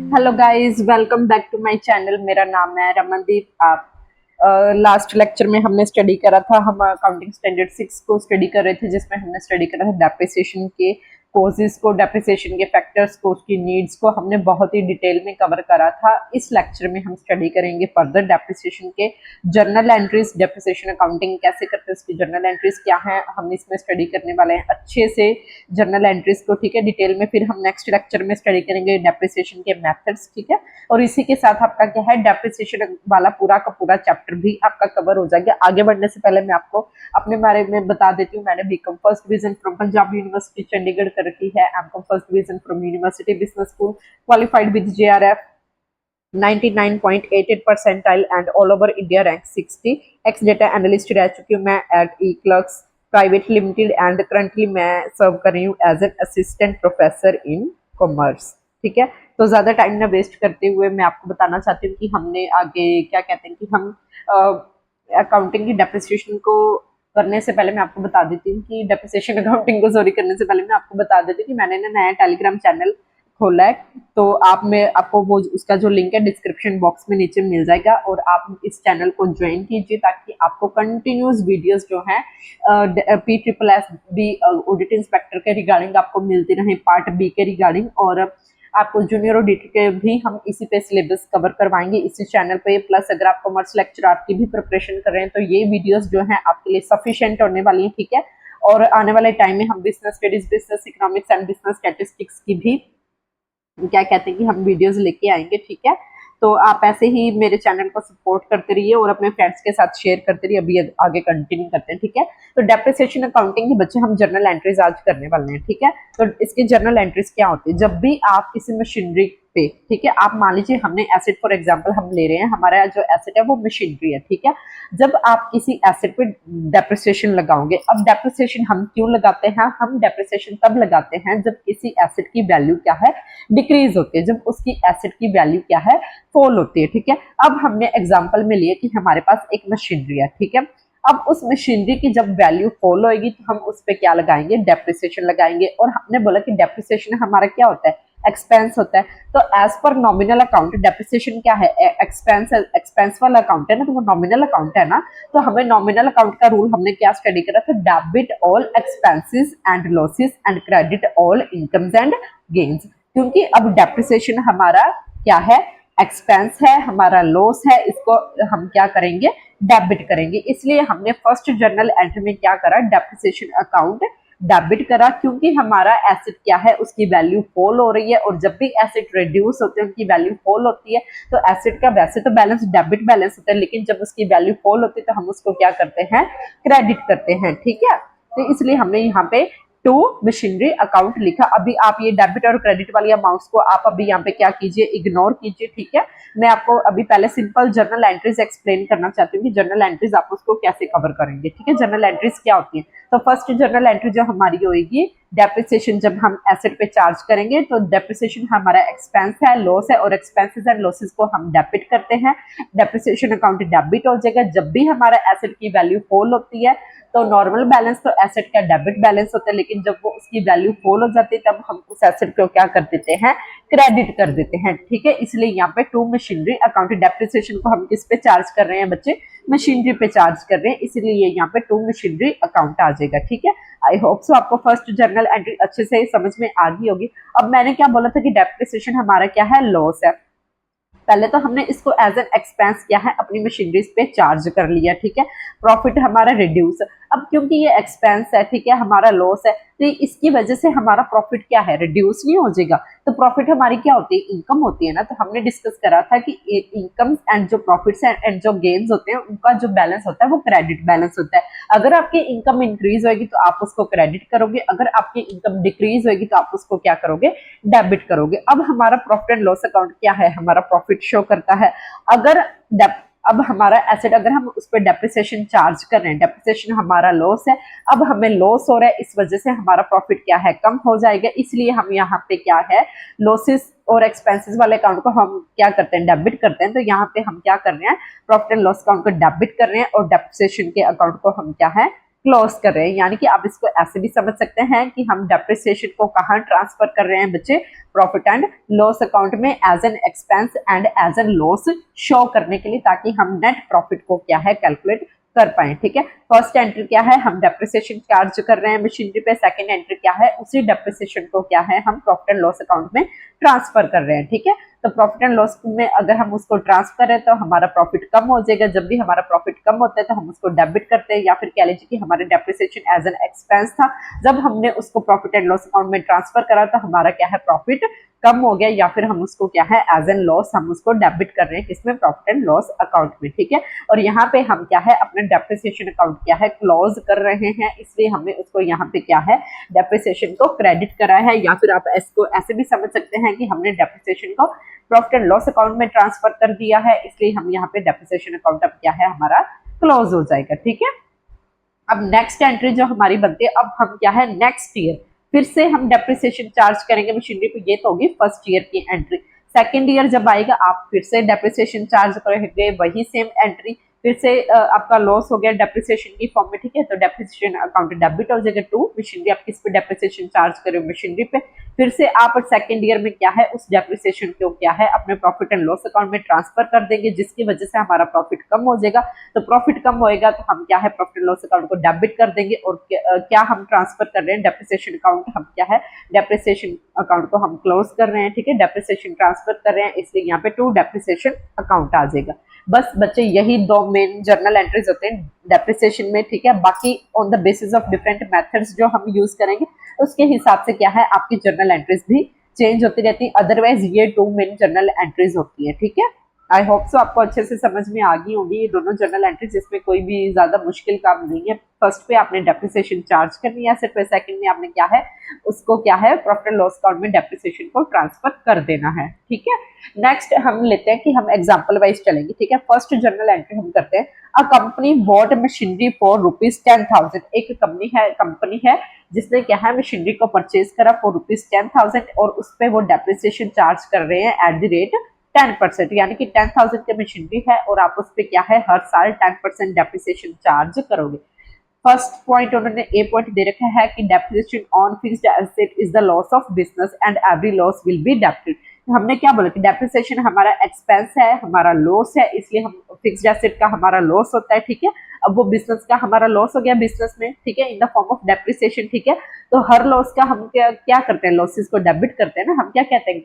Hello guys, welcome back to my channel. मेरा नाम है रमनदीप। आप लास्ट लेक्चर में हमने स्टडी करा था, हम अकाउंटिंग स्टैंडर्ड 6 को स्टडी कर रहे थे, जिसमें हमने स्टडी करा था डेप्रिसिएशन के कोजेस को, डेप्रिसिएशन के फैक्टर्स को, उसकी नीड्स को हमने बहुत ही डिटेल में कवर करा था। इस लेक्चर में हम स्टडी करेंगे फर्दर डेप्रिसिएशन के जर्नल एंट्रीज, डेप्रिसिएशन अकाउंटिंग कैसे करते हैं, उसकी जर्नल एंट्रीज क्या है, हम इसमें स्टडी करने वाले हैं अच्छे से जर्नल एंट्रीज को, ठीक है, डिटेल में। फिर हम नेक्स्ट लेक्चर में स्टडी करेंगे डेप्रिसिएशन के मेथड्स, ठीक है। और इसी के साथ आपका क्या है, डेप्रिसिएशन वाला पूरा का पूरा चैप्टर भी आपका कवर हो जाएगा। आगे बढ़ने से पहले मैं आपको अपने बारे में बता देती हूँ। मैंने BCom first division from Punjab University Chandigarh कर रखी है, MCom first division from university business school, qualified with JRF 99.88 percentile and all over India rank 60। Ex data analyst रह चुकी हूँ मैं at E-Clerks private limited and currently मैं सर्व कर रही हूँ as an assistant professor in commerce, ठीक है। तो ज्यादा टाइम ना वेस्ट करते हुए मैं आपको बताना चाहती हूँ कि हमने आगे क्या कहते हैं कि हम अकाउंटिंग की डेप्रिसिएशन को करने से पहले मैं आपको बता देती हूँ कि डेप्रिसिएशन अकाउंटिंग को सॉरी करने से पहले मैं आपको बता देती हूँ कि मैंने ना नया टेलीग्राम चैनल खोला है। तो आप में आपको वो उसका जो लिंक है डिस्क्रिप्शन बॉक्स में नीचे मिल जाएगा, और आप इस चैनल को ज्वाइन कीजिए ताकि आपको कंटिन्यूस वीडियोस जो है PSSB ऑडिट इंस्पेक्टर के रिगार्डिंग आपको मिलती रहे, पार्ट बी के रिगार्डिंग, और आपको जूनियर ऑडिट के भी हम इसी पे सिलेबस कवर करवाएंगे इसी चैनल पे। प्लस अगर आप कॉमर्स लेक्चरर की भी प्रिपरेशन कर रहे हैं तो ये वीडियोस जो है आपके लिए सफिशिएंट होने वाली है, ठीक है। और आने वाले टाइम में हम business studies, business economics and business statistics की भी क्या कहते हैं कि हम वीडियोस लेके आएंगे, ठीक है। तो आप ऐसे ही मेरे चैनल को सपोर्ट करते रहिए और अपने फ्रेंड्स के साथ शेयर करते रहिए। अभी आगे कंटिन्यू करते हैं, ठीक है। तो डेप्रिसिएशन अकाउंटिंग के बच्चे हम जर्नल एंट्रीज आज करने वाले हैं, ठीक है। तो इसकी जर्नल एंट्रीज क्या होती है, जब भी आप किसी मशीनरी पे, ठीक है, आप मान लीजिए हमने एसेट फॉर एग्जांपल हम ले रहे हैं, हमारा जो एसेट है वो मशीनरी है, ठीक है। जब आप किसी एसेट पे डेप्रिसिएशन लगाओगे, अब डेप्रिसिएशन हम क्यों लगाते हैं, हम डेप्रिसिएशन तब लगाते हैं जब किसी एसेट की वैल्यू क्या है, डिक्रीज होती है, जब उसकी एसेट की वैल्यू क्या है, फॉल होती है, ठीक है। अब हमने एग्जांपल में लिए कि हमारे पास एक मशीनरी है, ठीक है। अब उस मशीनरी की जब वैल्यू फॉल होएगी तो हम उस पर क्या लगाएंगे, डेप्रिसिएशन लगाएंगे। और हमने बोला कि डेप्रिसिएशन हमारा क्या होता है, एक्सपेंस होता है। तो as per nominal account depreciation क्या है, एक्सपेंस वाला अकाउंट है ना, तो वो नॉमिनल अकाउंट है ना। तो हमें नॉमिनल अकाउंट का रूल हमने क्या स्टडी करा था, debit all expenses and losses and credit all incomes and gains. क्योंकि अब डेप्रिसिएशन हमारा क्या है, एक्सपेंस है, हमारा लॉस है, इसको हम क्या करेंगे, डेबिट करेंगे। इसलिए हमने फर्स्ट जर्नल एंट्री में क्या करा, डेप्रिसिएशन अकाउंट डेबिट करा, क्योंकि हमारा एसेट क्या है, उसकी वैल्यू फॉल हो रही है। और जब भी एसेट रिड्यूस होते हैं, उनकी वैल्यू फॉल होती है, तो एसेट का वैसे तो बैलेंस डेबिट बैलेंस होता है, लेकिन जब उसकी वैल्यू फॉल होती है तो हम उसको क्या करते हैं, क्रेडिट करते हैं, ठीक है। तो इसलिए हमने यहाँ पे टू मशीनरी अकाउंट लिखा। अभी आप ये डेबिट और क्रेडिट वाली अमाउंट्स को आप अभी यहाँ पे क्या कीजिए, इग्नोर कीजिए, ठीक है। मैं आपको अभी पहले सिंपल जर्नल एंट्रीज एक्सप्लेन करना चाहती हूँ कि जर्नल एंट्रीज आप उसको कैसे कवर करेंगे, ठीक है। जर्नल एंट्रीज क्या होती है, तो फर्स्ट जर्नल एंट्री जो हमारी होगी, डेप्रिसिएशन जब हम एसेट पे चार्ज करेंगे तो डेप्रिसिएशन हमारा एक्सपेंस है, लॉस है, और एक्सपेंसेस एंड लॉसेस को हम डेबिट करते हैं। डेप्रिसिएशन अकाउंट डेबिट हो जाएगा। जब भी हमारा एसेट की वैल्यू फॉल होती है तो नॉर्मल बैलेंस तो एसेट का डेबिट बैलेंस होता है, लेकिन जब वो उसकी वैल्यू फॉल हो जाती है तब हम उस एसेट को क्या कर देते हैं, क्रेडिट कर देते हैं, ठीक है। इसलिए यहाँ पे टू मशीनरी अकाउंट, डेप्रिसिएशन को हम किस पे चार्ज कर रहे हैं बच्चे, मशीनरी पे चार्ज कर रहे हैं, इसलिए यहाँ पे टू मशीनरी अकाउंट आ जाएगा, ठीक है। आई होप सो आपको फर्स्ट जर्नल एंट्री अच्छे से समझ में आ गई होगी। अब मैंने क्या बोला था कि डेप्रिसिएशन हमारा क्या है, लॉस है। पहले तो हमने इसको एज एन एक्सपेंस क्या है, अपनी मशीनरीज पे चार्ज कर लिया, ठीक है। प्रॉफिट हमारा रिड्यूस। अब क्योंकि ये एक्सपेंस है, ठीक है, हमारा लॉस है, तो इसकी वजह से हमारा प्रॉफिट क्या है, रिड्यूस नहीं हो जाएगा। तो प्रॉफिट हमारी क्या होती है, इनकम होती है ना। तो हमने डिस्कस करा था कि इनकम एंड जो प्रॉफिट्स एंड जो गेन्स होते हैं उनका जो बैलेंस होता है वो क्रेडिट बैलेंस होता है। अगर आपकी इनकम इंक्रीज होगी तो आप उसको क्रेडिट करोगे, अगर आपकी इनकम डिक्रीज होगी तो आप उसको क्या करोगे, डेबिट करोगे। अब हमारा प्रॉफिट एंड लॉस अकाउंट क्या है, हमारा प्रॉफिट शो करता है। अगर अब हमारा एसेट अगर हम उस पर डेप्रिसिएशन चार्ज कर रहे हैं, डेप्रिसिएशन हमारा लॉस है, अब हमें लॉस हो रहा है, इस वजह से हमारा प्रॉफिट क्या है, कम हो जाएगा। इसलिए हम यहाँ पे क्या है, लॉसेस और एक्सपेंसेस वाले अकाउंट को हम क्या करते हैं, डेबिट करते हैं। तो यहाँ पे हम क्या कर रहे हैं, प्रॉफिट एंड लॉस अकाउंट को डेबिट कर रहे हैं और डेप्रिसिएशन के अकाउंट को हम क्या है, क्लोज कर रहे हैं। यानी कि आप इसको ऐसे भी समझ सकते हैं कि हम डेप्रिसिएशन को कहाँ ट्रांसफर कर रहे हैं बच्चे, प्रॉफिट एंड लॉस अकाउंट में as an expense and as an loss show करने के लिए, ताकि हम नेट प्रॉफिट को क्या है कैलकुलेट कर पाए। ठीक है, फर्स्ट एंट्री क्या है, हम डेप्रिसिएशन चार्ज कर रहे हैं मशीनरी पे। सेकंड एंट्री क्या है, उसी डेप्रिसिएशन को क्या है हम प्रॉफिट एंड लॉस अकाउंट में ट्रांसफर कर रहे हैं। ठीक है, तो प्रॉफिट एंड लॉस में अगर हम उसको ट्रांसफर करें तो हमारा प्रॉफिट कम हो जाएगा। जब भी हमारा प्रॉफिट कम होता है तो हम उसको डेबिट करते हैं, या फिर कह लीजिए कि हमारे डेप्रिसिएशन एज एन एक्सपेंस था, जब हमने उसको प्रॉफिट एंड लॉस अकाउंट में ट्रांसफर करा तो हमारा क्या है प्रॉफिट कम हो गया, या फिर हम उसको क्या है एज एन लॉस हम उसको डेबिट कर रहे हैं किसमें, प्रॉफिट एंड लॉस अकाउंट में। ठीक है, और यहाँ पे हम क्या है अपने डेप्रिसिएशन अकाउंट क्या है क्लोज कर रहे हैं, इसलिए हमने उसको यहाँ पे क्या है डेप्रिसिएशन को क्रेडिट करा है, या फिर आप इसको ऐसे भी समझ सकते हैं कि हमने डेप्रिसिएशन को प्रॉफिट एंड लॉस अकाउंट में ट्रांसफर कर दिया है, इसलिए हम यहाँ पे डेप्रिसिएशन अकाउंट अब क्या है हमारा क्लोज हो जाएगा। ठीक है, अब नेक्स्ट एंट्री जो हमारी बनती है, अब हम क्या है नेक्स्ट ईयर फिर से हम डेप्रिसिएशन चार्ज करेंगे मशीनरी पे। ये तो होगी फर्स्ट ईयर की एंट्री। सेकेंड ईयर जब आएगा आप फिर से डेप्रिसिएशन चार्ज करेंगे, वही सेम एंट्री, फिर से आपका लॉस हो गया डेप्रिसिएशन की फॉर्म में। ठीक है, तो डेप्रिसिएशन अकाउंट डेबिट हो जाएगा टू मशीनरी। आप किस पे डेप्रिसिएशन चार्ज करें, मशीनरी पे। फिर से आप सेकेंड ईयर में क्या है उस डेप्रिसिएशन को क्या है अपने प्रॉफिट एंड लॉस अकाउंट में ट्रांसफर कर देंगे, जिसकी वजह से हमारा प्रॉफिट कम हो जाएगा। तो प्रॉफिट कम होएगा तो हम क्या है प्रॉफिट एंड लॉस अकाउंट को डेबिट कर देंगे, और क्या हम ट्रांसफर कर रहे हैं डेप्रिसिएशन अकाउंट, हम क्या है डेप्रिसिएशन अकाउंट को हम क्लोज कर रहे हैं। ठीक है, डेप्रिसिएशन ट्रांसफर कर रहे हैं, इसलिए यहाँ पे टू डेप्रिसिएशन अकाउंट आ जाएगा। बस बच्चे यही दो मेन जर्नल एंट्रीज होते हैं डेप्रिसिएशन में। ठीक है, बाकी on the basis of different methods जो हम यूज करेंगे उसके हिसाब से क्या है आपकी जर्नल एंट्रीज भी चेंज होती रहती है। अदरवाइज ये टू मेन जर्नल एंट्रीज होती है। ठीक है, आई होप सो आपको अच्छे से समझ में आ गई होगी ये दोनों जर्नल एंट्रीज, इसमें कोई भी ज्यादा मुश्किल काम नहीं है। फर्स्ट पे आपने डेप्रिसिएशन चार्ज करनी है एसेट पे, सेकंड में आपने क्या है उसको क्या है प्रॉफिट एंड लॉस अकाउंट में डेप्रिसिएशन को ट्रांसफर कर देना है। ठीक है, नेक्स्ट हम लेते हैं कि हम एग्जांपल वाइज चलेंगे। ठीक है, फर्स्ट जर्नल एंट्री हम करते हैं, a company bought machinery for ₹10,000। एक कंपनी है जिसने क्या है मशीनरी को परचेज करा फॉर ₹10,000, और उस पर वो डेप्रिसिएशन चार्ज कर रहे हैं एट द रेट 10%। यानी कि 10,000 की मशीनरी है और आप उस पर क्या है हर साल 10% डेप्रिसिएशन चार्ज करोगे। फर्स्ट पॉइंट उन्होंने ए पॉइंट दे रखा है कि depreciation on fixed asset is the loss of business and every loss will be debited. हमने क्या बोला कि डेप्रिसिएशन हमारा एक्सपेंस है, हमारा लॉस है, इसलिए हम फिक्स्ड एसेट का हमारा लॉस होता है। ठीक है, अब वो बिजनेस का हमारा लॉस हो गया बिजनेस में। ठीक है, in the form of depreciation. ठीक है, तो हर लॉस का हम क्या करते हैं, लॉसेस को डेबिट करते हैं ना, हम क्या कहते हैं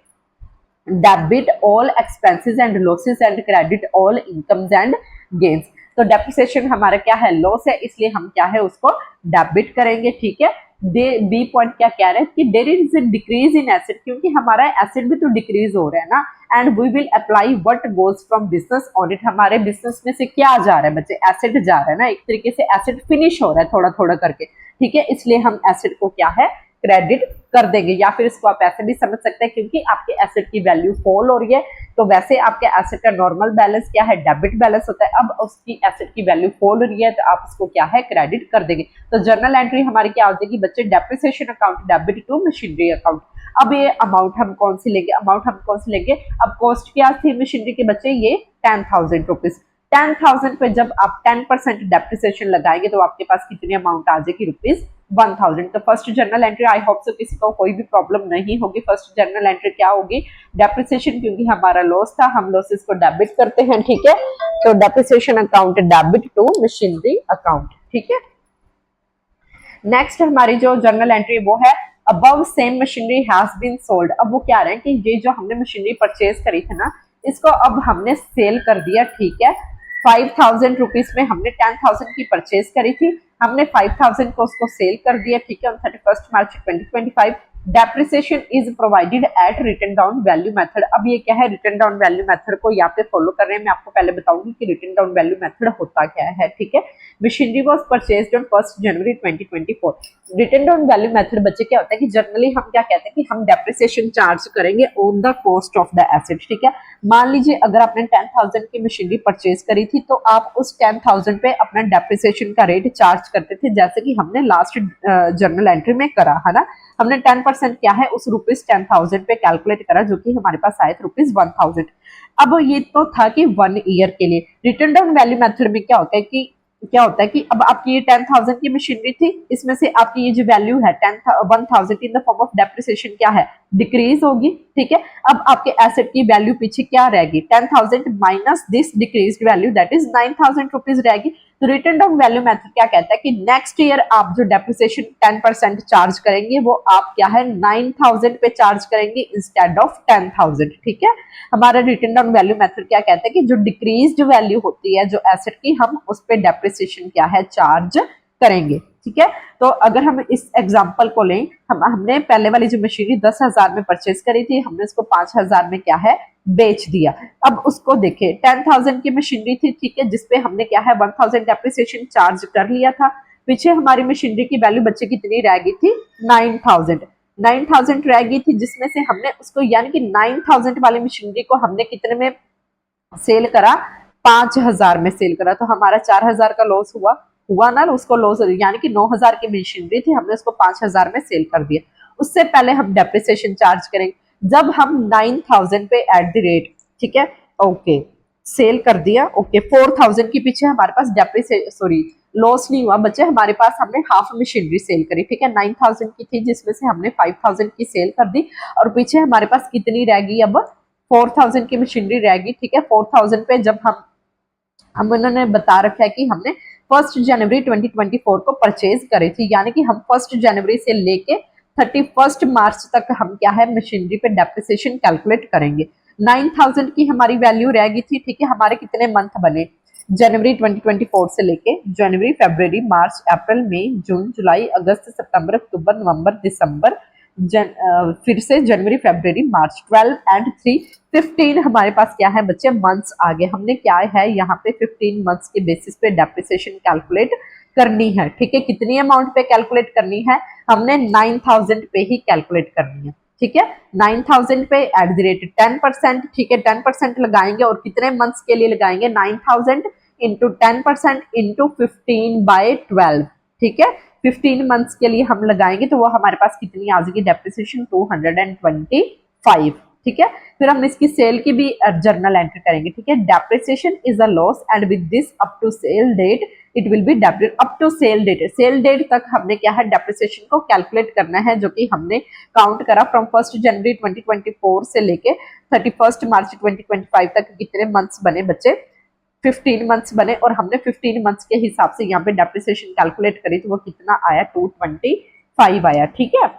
debit all expenses and losses and credit all incomes and gains. तो डेप्रिसिएशन हमारा क्या है लॉस है, इसलिए हम क्या है उसको डेबिट करेंगे। ठीक है, बी पॉइंट क्या कह रहे हैं कि there is a decrease in asset, क्योंकि हमारा एसेट भी तो डिक्रीज हो रहा है ना, and we will apply what goes from business on it. हमारे बिजनेस में से क्या जा रहा है बच्चे, एसेट जा रहा है ना, एक तरीके से एसेट फिनिश हो रहा है थोड़ा थोड़ा करके। ठीक है, इसलिए हम एसेट को क्या है क्रेडिट कर देंगे, या फिर इसको आप ऐसे भी समझ सकते हैं क्योंकि आपके एसेट की वैल्यू फॉल हो रही है, तो वैसे आपके एसेट का नॉर्मल बैलेंस क्या है डेबिट बैलेंस होता है। अब उसकी एसेट की वैल्यू फॉल हो रही है तो आप उसको क्या है क्रेडिट कर देंगे। तो जर्नल एंट्री हमारी क्या हो जाएगी बच्चे, depreciation account debit to machinery account. अब ये अमाउंट हम कौन सी लेंगे, अब कॉस्ट क्या थी मशीनरी के बच्चे, ये 10,000 रुपीज। 10,000 पे जब आप 10% डेप्रिसिएशन लगाएंगे तो आपके पास कितनी अमाउंट आ जाएगी ₹1,000। तो first journal entry I hope so किसी को कोई भी प्रॉब्लम नहीं होगी। फर्स्ट जर्नल एंट्री क्या होगी, डेप्रिसिएशन, क्योंकि हमारा लॉस था हम लॉसेस को डेबिट करते हैं। ठीक है, तो depreciation account debit to machinery account. ठीक है, नेक्स्ट हमारी जो जर्नल एंट्री वो है above same machinery has been sold. अब वो क्या रहे हैं कि ये जो हमने मशीनरी परचेज करी थी ना, इसको अब हमने सेल कर दिया। ठीक है, 5,000 रुपीज में हमने 10,000 की परचेज करी थी, हमने 5,000 को उसको सेल कर दिया। ठीक है, on 31 March 2025। Depreciation is provided at written down value method. अब ये क्या है रिटन डाउन वैल्यू मेथड को यहाँ पे फॉलो कर रहे हैं। मैं आपको पहले बताऊंगी कि रिटन डाउन वैल्यू मेथड होता क्या है। ठीक है, machinery was purchased on 1 January 2024। Written down value method बच्चे क्या होता है कि जनरली हम क्या कहते हैं कि हम डेप्रिसिएशन चार्ज करेंगे on the cost of the asset. ठीक है, मान लीजिए अगर आपने 10,000 की मशीनरी परचेज करी थी तो आप उस 10,000 पे अपना डेप्रिसिएशन का रेट चार्ज करते थे, जैसे कि हमने लास्ट जर्नल एंट्री में करा है ना। हमने 10% क्या है उस ₹10,000 पे कैलकुलेट करा, जो कि हमारे पास आए थे ₹1,000। अब ये तो था कि 1 ईयर के लिए। रिटर्न डाउन वैल्यू मेथड में क्या होता है कि क्या होता है कि अब आपकी ये 10,000 की मशीनरी थी, इसमें से आपकी ये जो वैल्यू है 10,000 in the form of depreciation क्या है, डिक्रीज होगी। ठीक है, अब आपके एसेट की वैल्यू पीछे क्या रहेगी, 10,000 minus this decreased value that is 9,000 rupees रहेगी। तो रिटर्न डाउन वैल्यू मेथड क्या कहता है कि नेक्स्ट ईयर आप जो डेप्रिसिएशन 10% चार्ज करेंगे वो आप क्या है 9,000 पे चार्ज करेंगे इंस्टेड ऑफ 10,000। ठीक है, हमारा रिटर्न डाउन वैल्यू मेथड क्या कहता है कि जो डिक्रीज्ड वैल्यू होती है जो एसेट की, हम उस पे डेप्रिसिएशन क्या है चार्ज करेंगे। ठीक है, तो अगर हम इस एग्जांपल को लें, हमने पहले वाली जो मशीनरी 10,000 में परचेज करी थी, हमने उसको 5,000 में क्या है बेच दिया। अब उसको देखें 10,000 की मशीनरी थी, ठीक है, जिसपे हमने क्या है 1,000 डेप्रिसिएशन चार्ज कर लिया था। पीछे हमारी मशीनरी की वैल्यू बच्चे कितनी रह गई थी 9,000 रह गई थी, जिसमें से हमने उसको यानी कि 9,000 वाली मशीनरी को हमने कितने में सेल करा, 5,000 में सेल करा। तो हमारा 4,000 का लॉस हुआ ना, उसको लॉस यानी कि 9,000 की मशीनरी थी, हमने उसको 5,000 में सेल कर दिया। उससे पहले हम डेप्रिसिएशन चार्ज करेंगे जब हम 9,000 पे एट द रेट, ठीक है, ओके सेल कर दिया। ओके 4,000 के पीछे हमारे पास डेप्रिसिएशन सॉरी लॉस नहीं हुआ बच्चे, हमारे पास हमने हाफ मशीनरी सेल करी। ठीक है, 9,000 की थी जिसमें से हमने 5,000 की सेल कर दी और पीछे हमारे पास कितनी रह गई अब 4,000 की मशीनरी रहेगी। ठीक है, 4,000 पे जब हम उन्होंने बता रखा है कि हमने 1 जनवरी 2024 को परचेज करे थी, यानी कि हम 1 जनवरी से लेके 31 मार्च तक हम क्या है मशीनरी पे डेप्रिसिएशन कैलकुलेट करेंगे। 9,000 की हमारी वैल्यू रहेगी थी। ठीक है, हमारे कितने मंथ बने जनवरी 2024 से लेके जनवरी, फरवरी, मार्च, अप्रैल, मई, जून, जुलाई, अगस्त, सितंबर, अक्टूबर, नवंबर, दिसंबर, फिर से जनवरी, फरवरी, मार्च, 12 एंड 3 15 हमारे पास क्या है बच्चे मंथ्स आ गए। हमने क्या है यहाँ पे 15 मंथ्स के बेसिस पे डेप्रिसिएशन कैलकुलेट करनी है। ठीक है, कितनी अमाउंट पे कैलकुलेट करनी है, हमने 9,000 पे ही कैलकुलेट करनी है। ठीक है, 9,000 पे एट द रेट 10%। ठीक है, 10% लगाएंगे और कितने मंथ्स के लिए लगाएंगे 9,000 इंटू 10% इंटू 15/12। ठीक है, 15 मंथ्स के लिए हम लगाएंगे तो वो हमारे पास कितनी आ जाएगी डेप्रिसिएशन 225। ठीक है, फिर हम इसकी सेल की भी जर्नल एंट्री करेंगे। ठीक है, depreciation is a loss and with this up to sale date it will be debited up to sale date तक हमने क्या है डेप्रिसिएशन को कैलकुलेट करना है, जो कि हमने काउंट करा फ्रॉम 1 जनवरी 2024 से लेके 31 मार्च 2025 तक कितने मंथ्स बने बच्चे 15 मंथ्स बने और हमने 15 मंथ्स के हिसाब से यहाँ पे डेप्रिसिएशन कैलकुलेट करी तो वो कितना आया 225 आया। ठीक है,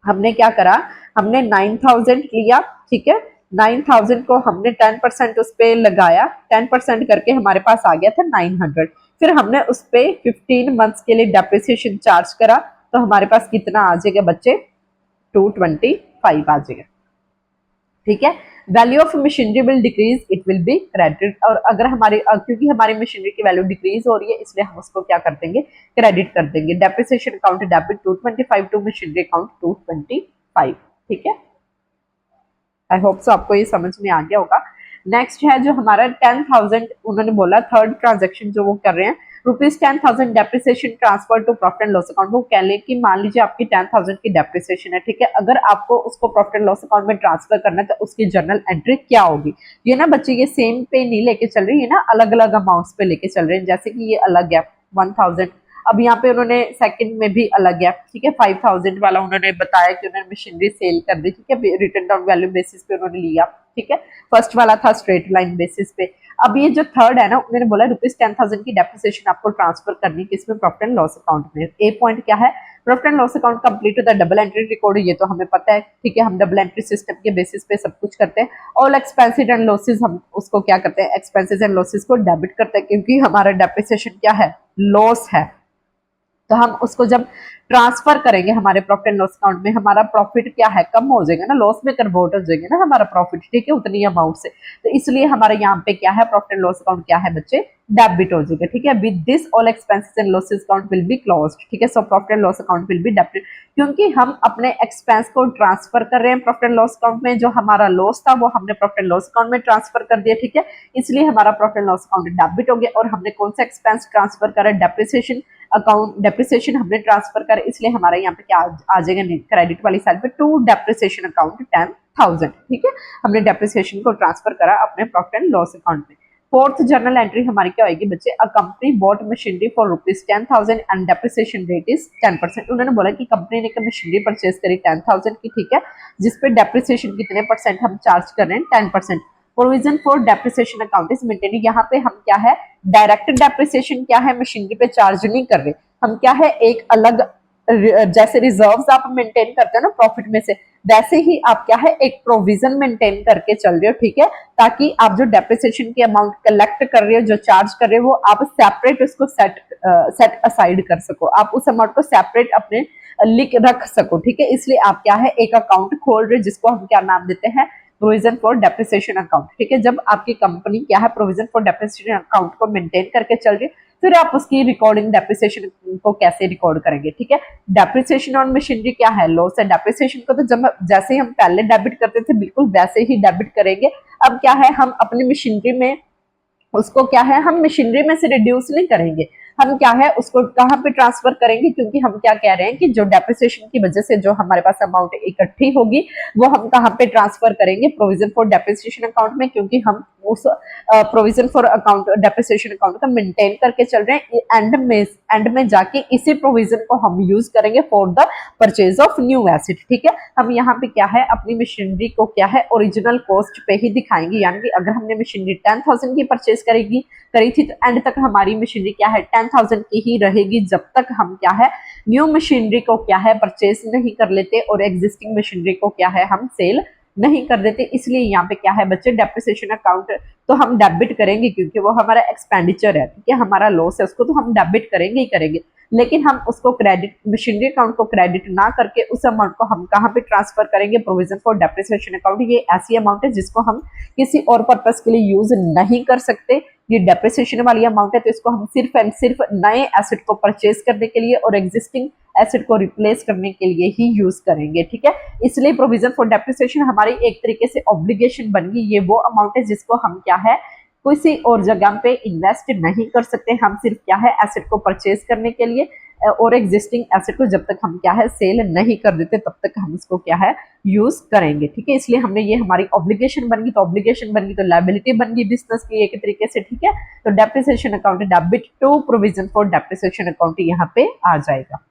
हमने क्या करा, हमने 9,000 लिया। ठीक है, 9,000 को हमने 10% उस पर लगाया, 10% करके हमारे पास आ गया था 900। फिर हमने उस पर 15 मंथ्स के लिए डेप्रिसिएशन चार्ज करा तो हमारे पास कितना आ जाएगा बच्चे 225 आ जाएगा। ठीक है, value of machinery will decrease it will B credit. और अगर हमारे क्योंकि हमारी मशीनरी की वैल्यू डिक्रीज हो रही है इसलिए हम उसको क्या कर देंगे क्रेडिट कर देंगे। Depreciation account debit 225 to machinery account 225। ठीक है, आई होप सो आपको ये समझ में आ गया होगा। नेक्स्ट है जो हमारा 10,000 उन्होंने बोला थर्ड ट्रांजेक्शन जो वो कर रहे हैं ₹10,000 depreciation transfer to profit and loss account. वो कह लें कि मान लीजिए आपकी 10,000 की डेप्रिसिएशन है। ठीक है, अगर आपको उसको प्रॉफिट एंड लॉस अकाउंट में ट्रांसफर करना है तो उसकी जर्नल एंट्री क्या होगी। ये ना बच्चे ये सेम पे नहीं लेके चल रही है ना, अलग अलग अमाउंट्स पे लेके चल रहे हैं। जैसे कि ये अलग है 1,000, अब यहाँ पे उन्होंने सेकंड में भी अलग है। ठीक है, 5,000 वाला उन्होंने बताया कि उन्होंने मशीनरी सेल कर दी। ठीक है, रिटर्न डाउन वैल्यू बेसिस पे उन्होंने लिया। ठीक है, फर्स्ट वाला था स्ट्रेट लाइन बेसिस पे। अब ये जो थर्ड है ना उन्होंने बोला ₹10,000 की डेप्रिसिएशन आपको ट्रांसफर करनी किसमें प्रॉफिट एंड लॉस अकाउंट में। ए पॉइंट क्या है profit and loss account complete the double entry record, ये तो हमें पता है। ठीक है, हम डबल एंट्री सिस्टम के बेसिस पे सब कुछ करते हैं। ऑल एक्सपेंसेस एंड लॉसेस हम उसको क्या करते हैं एक्सपेंसेस एंड लॉसेस को डेबिट करते हैं क्योंकि हमारा डेप्रिसिएशन क्या है लॉस है। तो हम उसको जब ट्रांसफर करेंगे हमारे प्रॉफिट एंड लॉस अकाउंट में हमारा प्रॉफिट क्या है कम हो जाएगा ना, लॉस में कन्वर्ट हो जाएगा ना हमारा प्रॉफिट। ठीक है, उतनी अमाउंट से, तो इसलिए हमारे यहाँ पे क्या है प्रॉफिट एंड लॉस अकाउंट क्या है बच्चे डेबिट हो जाएगा। ठीक है, with this all expenses and losses account will be closed. ठीक है, so profit and loss account will be debit क्योंकि हम अपने एक्सपेंस को ट्रांसफर कर रहे हैं प्रॉफिट एंड लॉस अकाउंट में। जो हमारा लॉस था वो हमने प्रॉफिट एंड लॉस अकाउंट में ट्रांसफर कर दिया। ठीक है, इसलिए हमारा profit and loss account debit हो गया और हमने कौन सा एक्सपेंस ट्रांसफर करा डेप्रिसिएशन अकाउंट, डेप्रिसिएशन हमने ट्रांसफर कर, इसलिए हमारे यहाँ पे क्या आ जाएगा क्रेडिट वाली साइड पे टू डेप्रिसिएशन अकाउंट 10,000। ठीक है, हमने डेप्रिसिएशन को ट्रांसफर करा अपने प्रॉफिट एंड लॉस अकाउंट में। फोर्थ जर्नल एंट्री हमारी क्या होगी बच्चे, a company bought machinery for ₹10,000 and depreciation rate is 10%। उन्होंने बोला कि कंपनी ने मशीनरी परचेज करी 10,000 की, ठीक है, जिसपे डेप्रिसिएशन कितने परसेंट हम चार्ज कर रहे हैं, 10%। Provision for depreciation account is maintain, यहाँ पे हम क्या है डायरेक्ट डेप्रिसिएशन क्या है मशीनरी पे चार्ज नहीं कर रहे, हम क्या है एक अलग जैसे रिजर्व्स आप मेंटेन करते हो ना प्रॉफिट में से, वैसे ही आप क्या है एक प्रोविजन मेंटेन करके चल रहे हो, ठीक है, ताकि आप जो डेप्रिसिएशन की अमाउंट कलेक्ट कर रहे हो, जो चार्ज कर रहे हो, वो आप सेपरेट उसको सेट असाइड कर सको, आप उस अमाउंट को सेपरेट अपने लिख रख सको, ठीक है। इसलिए आप क्या है एक अकाउंट खोल रहे हो जिसको हम क्या नाम देते हैं, प्रोविजन फॉर डेप्रिसिएशन अकाउंट, ठीक है। जब आपकी कंपनी क्या है प्रोविजन फॉर डेप्रिसिएशन अकाउंट को मेंटेन करके चल रही है, फिर आप उसकी रिकॉर्डिंग डेप्रिसिएशन को कैसे रिकॉर्ड करेंगे, ठीक है। डेप्रिसिएशन ऑन मशीनरी क्या है, लॉस है। डेप्रिसिएशन को तो जब जैसे ही हम पहले डेबिट करते थे बिल्कुल वैसे ही डेबिट करेंगे। अब क्या है हम अपनी मशीनरी में उसको क्या है हम मशीनरी में से रिड्यूस नहीं करेंगे, हम क्या है उसको कहाँ पे ट्रांसफर करेंगे, क्योंकि हम क्या कह रहे हैं कि जो डेप्रिसिएशन की वजह से जो हमारे पास अमाउंट इकट्ठी होगी वो हम कहाँ पे ट्रांसफर करेंगे, प्रोविजन फॉर डेप्रिसिएशन अकाउंट में, क्योंकि हम उस provision for account depreciation account का मेंटेन करके चल रहे हैं। एंड में जाके इसी प्रोविजन को हम यूज करेंगे for the purchase of new asset, ठीक है। हम यहाँ पे क्या है अपनी मशीनरी को क्या है ओरिजिनल कॉस्ट पे ही दिखाएंगे, यानी कि अगर हमने मशीनरी 10,000 की परचेज करी थी तो एंड तक हमारी मशीनरी क्या है 10,000 की ही रहेगी, जब तक हम क्या है न्यू मशीनरी को क्या है परचेज नहीं कर लेते और एग्जिस्टिंग मशीनरी को क्या है हम सेल नहीं कर देते। इसलिए यहाँ पे क्या है बच्चे डेप्रिसिएशन अकाउंट तो हम डेबिट करेंगे क्योंकि वो हमारा एक्सपेंडिचर है, ठीक है, हमारा लॉस है, उसको तो हम डेबिट करेंगे ही करेंगे, लेकिन हम उसको क्रेडिट मशीनरी अकाउंट को क्रेडिट ना करके उस अमाउंट को हम कहाँ पे ट्रांसफर करेंगे, प्रोविजन फॉर डेप्रिसिएशन अकाउंट। ये ऐसी अमाउंट है जिसको हम किसी और पर्पस के लिए यूज नहीं कर सकते, ये डेप्रिसिएशन वाली अमाउंट है, तो इसको हम सिर्फ एंड सिर्फ नए एसेट को परचेज करने के लिए और एग्जिस्टिंग एसेट को रिप्लेस करने के लिए ही यूज करेंगे, ठीक है। इसलिए प्रोविजन फॉर डेप्रिसिएशन हमारी एक तरीके से ऑब्लिगेशन बन गई, ये वो अमाउंट है जिसको हम क्या है किसी और जगह पे इन्वेस्ट नहीं कर सकते, हम सिर्फ क्या है एसेट को परचेज करने के लिए और एग्जिस्टिंग एसेट को जब तक हम क्या है सेल नहीं कर देते तब तक हम इसको क्या है यूज करेंगे, ठीक है। इसलिए हमने ये हमारी ऑब्लिगेशन बन गई, तो ऑब्लिगेशन बन गई तो लायबिलिटी बन गई बिजनेस की एक तरीके से, ठीक है। तो depreciation account debit to provision for depreciation account यहाँ पे आ जाएगा।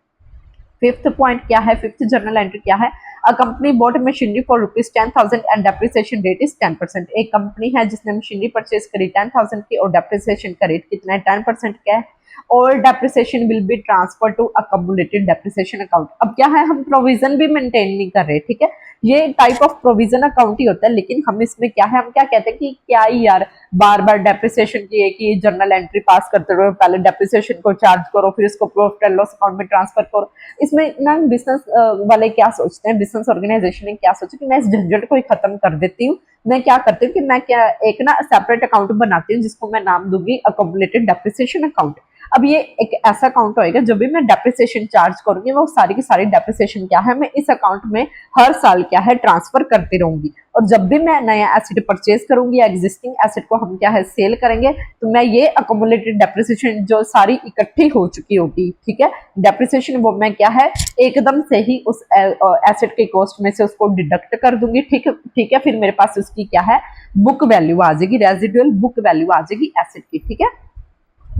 फिफ्थ पॉइंट क्या है, फिफ्थ जर्नल एंट्री क्या है, a company bought machinery for ₹10,000 and depreciation rate is 10%। एक कंपनी है जिसने मशीनरी परचेज करी 10,000 की और डेप्रिसिएशन का रेट कितना है 10% का है, और depreciation will be transfer to accumulated depreciation account. अब क्या है हम प्रोविजन भी मेंटेन नहीं कर रहे, ठीक है, ये टाइप ऑफ प्रोविजन अकाउंट ही होता है, लेकिन हम इसमें क्या है हम क्या कहते हैं कि क्या ही यार बार बार डेप्रिसिएशन की एक ही जर्नल एंट्री पास करते रहो, पहले डेप्रिसिएशन को चार्ज करो फिर इसको प्रॉफिट एंड लॉस अकाउंट में ट्रांसफर करो। इसमें ना बिजनेस वाले क्या सोचते हैं, बिजनेस ऑर्गेनाइजेशन ने क्या सोचा कि मैं इस झंझट को ही खत्म कर देती हूँ, मैं क्या करती हूँ कि मैं क्या एक ना सेपरेट अकाउंट बनाती हूँ जिसको मैं नाम दूंगी अकमुलेटेड डेप्रिसिएशन अकाउंट। अब ये एक ऐसा अकाउंट होएगा जब भी मैं डेप्रिसिएशन चार्ज करूंगी वो सारी की सारी डेप्रिसिएशन क्या है मैं इस अकाउंट में हर साल क्या है ट्रांसफर करती रहूंगी, और जब भी मैं नया एसेट परचेज करूंगी या एग्जिस्टिंग एसेट को हम क्या है सेल करेंगे तो मैं ये अकमुलेटेड डेप्रिसिएशन जो सारी इकट्ठी हो चुकी होगी, ठीक है, डेप्रिसिएशन वो मैं क्या है एकदम से ही उस एसेट के कॉस्ट में से उसको डिडक्ट कर दूंगी, ठीक है, फिर मेरे पास उसकी क्या है बुक वैल्यू आ जाएगी, रेजिडुअल बुक वैल्यू आ जाएगी एसेट की, ठीक है,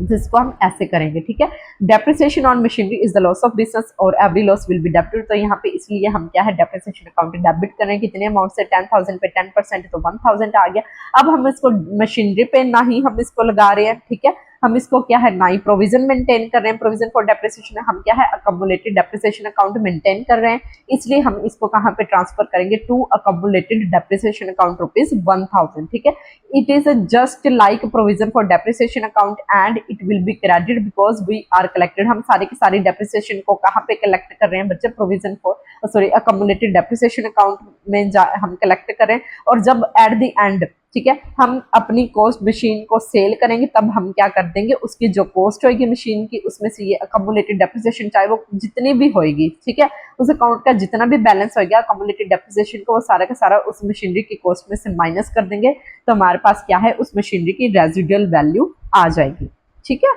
जिसको हम ऐसे करेंगे, ठीक है। Depreciation on machinery is the loss of business और every loss will be debited. तो यहाँ पे इसलिए हम क्या है डेप्रिसिएशन अकाउंट डेबिट करें कितने अमाउंट से 10,000 पे 10% तो 1,000 आ गया। अब हम इसको मशीनरी पे ना ही हम इसको लगा रहे हैं, ठीक है, हम इसको क्या है ना ही प्रोविजन मेंटेन कर रहे हैं, प्रोविजन फॉर डेप्रिसिएशन हम क्या है अकमुलेटेड डेप्रिसिएशन अकाउंट मेंटेन कर रहे हैं, इसलिए हम इसको कहाँ पे ट्रांसफर करेंगे टू अकमुलेटेड डेप्रिसिएशन अकाउंट ₹1,000, ठीक है। it is just like provision for depreciation account and it will be credited because we are collected। हम सारे की सारी depreciation को कहाँ पे कलेक्ट कर रहे हैं बच्चे provision for sorry accumulated depreciation account में हम कलेक्ट कर रहे हैं, और जब एट द एंड, ठीक है, हम अपनी कॉस्ट मशीन को सेल करेंगे तब हम क्या कर देंगे उसकी जो कॉस्ट होगी मशीन की उसमें से ये अकमुलेटेड डेप्रिसिएशन चाहे वो जितनी भी होगी, ठीक है, उस अकाउंट का जितना भी बैलेंस होगा अकमुलेटेड डेप्रिसिएशन को वो सारा का सारा उस मशीनरी की कॉस्ट में से माइनस कर देंगे, तो हमारे पास क्या है उस मशीनरी की रेजिडुअल वैल्यू आ जाएगी, ठीक है।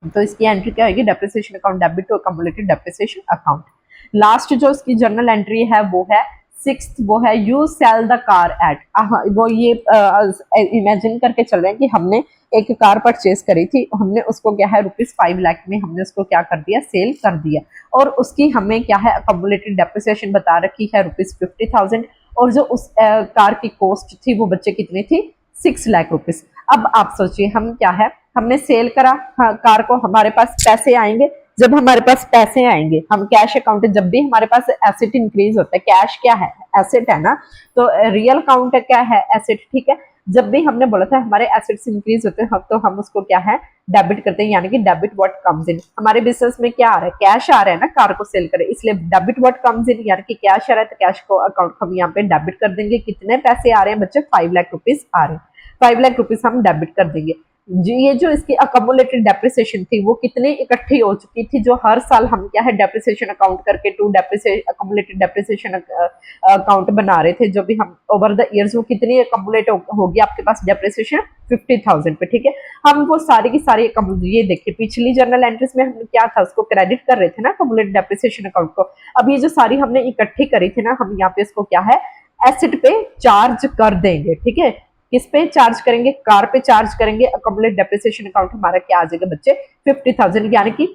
तो इसकी एंट्री क्या होगी depreciation account debit to accumulated depreciation account. Last जो इसकी जर्नल एंट्री है वो है सिक्स्थ वो है you sell the car at, वो ये इमेजिन करके चल रहे हैं कि हमने एक कार परचेज करी थी, हमने उसको क्या है ₹5 लाख में हमने उसको क्या कर दिया, सेल कर दिया, और उसकी हमें क्या है अकोमोलेटेड डेप्रिसिएशन बता रखी है ₹50,000, और जो उस कार की कॉस्ट थी वो बच्चे कितनी थी, ₹6 लाख। अब आप सोचिए हम क्या है, हमने सेल करा, हाँ, कार को, हमारे पास पैसे आएंगे, जब हमारे पास पैसे आएंगे, हम कैश अकाउंट, जब भी हमारे पास एसेट इंक्रीज होता है, कैश क्या है, एसेट है ना, तो रियल अकाउंट क्या है, एसेट, ठीक है। जब भी हमने बोला था हमारे एसेट्स इंक्रीज होते हैं तो हम उसको क्या है, डेबिट करते हैं, यानी कि डेबिट व्हाट कम्स इन। हमारे बिजनेस में क्या आ रहा है, कैश आ रहा है ना, कार को सेल करें, इसलिए डेबिट व्हाट कम्स इन, यानी कि कैश आ रहा है तो कैश को अकाउंट हम यहाँ पे डेबिट कर देंगे। कितने पैसे आ रहे हैं बच्चे, ₹5 लाख आ रहे हैं, ₹5 लाख हम डेबिट कर देंगे जी। ये जो इसकी अकोमोलेटेड डेप्रिसिएशन थी वो कितनी इकट्ठी हो चुकी थी, जो हर साल हम क्या है डेप्रिसिएशन अकाउंट करके टू अकोमोलेटेड डेप्रिसिएशन अकाउंट बना रहे थे, जो भी हम ओवर द इयर्स, वो कितनी अकोमोलेट होगी आपके पास डेप्रिसिएशन 50,000 पे, ठीक है। हम वो सारी की सारी, ये देखिए पिछली जर्नल एंट्रीज में हम क्या था, उसको क्रेडिट कर रहे थे ना अकोमोलेटेड डेप्रिसिएशन अकाउंट को। अब ये जो सारी हमने इकट्ठी करी थी ना, हम यहाँ पे इसको क्या है एसेट पे चार्ज कर देंगे, ठीक है। किस पे चार्ज करेंगे, कार पे चार्ज करेंगे। अकोमोलेट डेप्रिसिएशन अकाउंट हमारा क्या आ जाएगा बच्चे, 50,000, यानी कि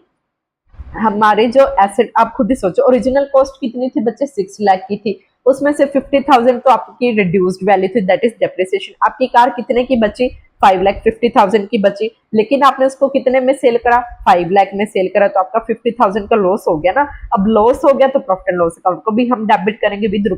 हमारे जो एसेट, आप खुद ही सोचो ओरिजिनल कॉस्ट कितनी थी बच्चे, 6 लाख की थी, उसमें से 50,000 तो आपकी रिड्यूस्ड वैल्यू थी, दैट इज डेप्रिसिएशन। आपकी कार कितने की बची, 5,50,000 की बची, लेकिन आपने उसको कितने में सेल करा, 5 लाख में सेल करा, तो आपका 50,000 का लॉस हो गया ना। अब लॉस हो गया तो प्रॉफिट एंड लॉस अकाउंट को भी हम डेबिट करेंगे विद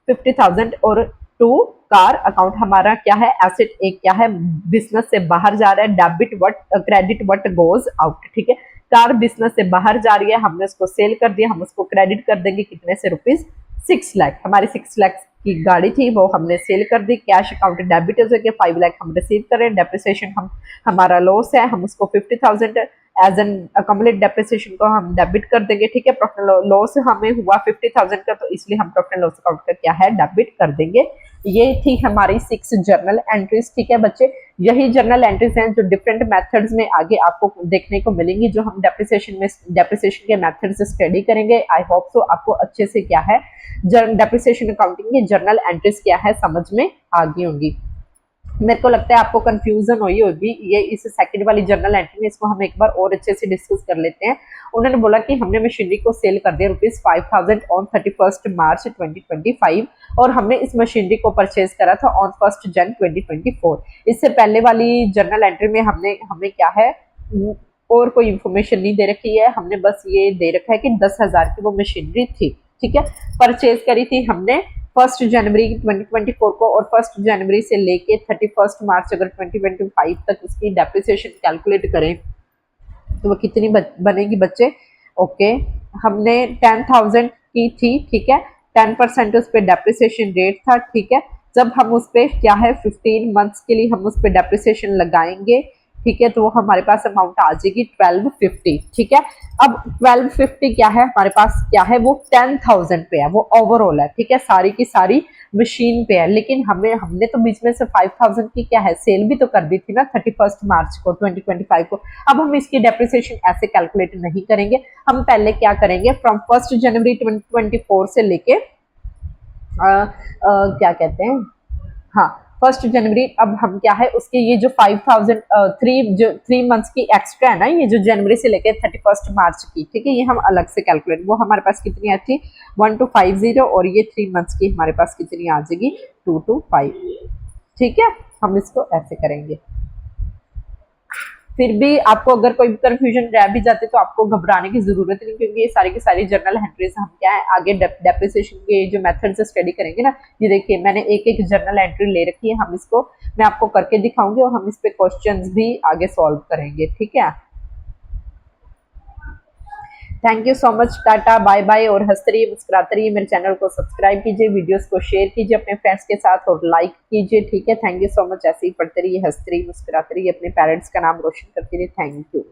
₹50,000, और टू कार अकाउंट हमारा क्या है, एसेट एक क्या है, बिजनेस से बाहर जा रहा है, debit what, credit what goes out, ठीक है। कार बिजनेस से बाहर जा रही है, हमने उसको सेल कर दिया, हम उसको क्रेडिट कर देंगे कितने से, ₹6 लाख। हमारी 6 लाख की गाड़ी थी वो हमने सेल कर दी, कैश अकाउंट डेबिट हो गया, 5 लाख हम रिसीव कर रहे हैं, डेप्रिसिएशन हम, हमारा लॉस है, हम उसको 50,000 एज एन अकोमोलेट डेप्रिसिएशन को हम डेबिट कर देंगे, ठीक है। प्रॉफिट लॉस हमें हुआ 50,000 का, तो इसलिए हम प्रॉफिट लॉस अकाउंट का क्या है, डेबिट कर देंगे। ये थी हमारी 6 जर्नल एंट्रीज, ठीक है बच्चे। यही जर्नल एंट्रीज हैं जो डिफरेंट मेथड्स में आगे आपको देखने को मिलेंगी, जो हम डेप्रिसिएशन के मेथड्स स्टडी करेंगे। आई होप सो आपको अच्छे से क्या है डेप्रिसिएशन अकाउंटिंग की जर्नल एंट्रीज क्या है समझ में आ गई होंगी। मेरे को लगता है आपको कंफ्यूजन हुई होगी ये इस सेकंड वाली जर्नल एंट्री में, इसको हम एक बार और अच्छे से डिस्कस कर लेते हैं। उन्होंने बोला कि हमने मशीनरी को सेल कर दिया ₹5,000 ऑन 31 मार्च 2025, और हमने इस मशीनरी को परचेज करा था ऑन 1 जन 2024। इससे पहले वाली जर्नल एंट्री में हमें क्या है और कोई इंफॉर्मेशन नहीं दे रखी है, हमने बस ये दे रखा है कि 10,000 की वो मशीनरी थी, ठीक है। परचेज करी थी हमने 1 जनवरी 2024 को, और 1 जनवरी से लेके 31 मार्च अगर 2025 तक उसकी डेप्रिसिएशन कैलकुलेट करें तो वो कितनी बनेगी बच्चे, ओके। हमने 10,000 की थी, ठीक है, 10% उस पर डेप्रिसिएशन रेट था, ठीक है। जब हम उस पर क्या है 15 मंथ्स के लिए हम उस पर डेप्रिसिएशन लगाएंगे, ठीक है, तो वो हमारे पास अमाउंट आ जाएगी 1250, ठीक है। अब 1250 क्या है हमारे पास, क्या है वो 10,000 पे है, वो ओवरऑल है, ठीक है, सारी की सारी मशीन पे है। लेकिन हमने तो बीच में से 5,000 की क्या है सेल भी तो कर दी थी ना 31 मार्च को 2025 को। अब हम इसकी डेप्रिसिएशन ऐसे कैलकुलेट नहीं करेंगे, हम पहले क्या करेंगे, फ्रॉम 1 जनवरी 2024 से लेके क्या कहते हैं, हाँ 1 जनवरी, अब हम क्या है उसके ये जो 5,000 जो 3 मंथ्स की एक्स्ट्रा है ना, ये जो जनवरी से लेकर 31 मार्च की, ठीक है, ये हम अलग से कैलकुलेट, वो हमारे पास कितनी आई थी 1250, और ये 3 मंथ्स की हमारे पास कितनी आ जाएगी 225, ठीक है। हम इसको ऐसे करेंगे। फिर भी आपको अगर कोई कंफ्यूजन रह भी जाते तो आपको घबराने की जरूरत नहीं, क्योंकि ये सारी की सारी जर्नल एंट्रीज हम क्या है आगे डेप्रिसिएशन के जो मेथड से स्टडी करेंगे ना। ये देखिए मैंने एक एक जर्नल एंट्री ले रखी है, हम इसको मैं आपको करके दिखाऊंगी और हम इस पे क्वेश्चंस भी आगे सॉल्व करेंगे, ठीक है। Thank you so much, tata bye bye, और हंसते रहिए मुस्कुराते रहिए, मेरे चैनल को सब्सक्राइब कीजिए, वीडियोस को शेयर कीजिए अपने फ्रेंड्स के साथ और लाइक कीजिए, ठीक है। थैंक यू सो मच, ऐसे ही पढ़ते रहिए, हंसते रहिए मुस्कुराते रहिए, अपने पेरेंट्स का नाम रोशन करते रहिए। Thank you.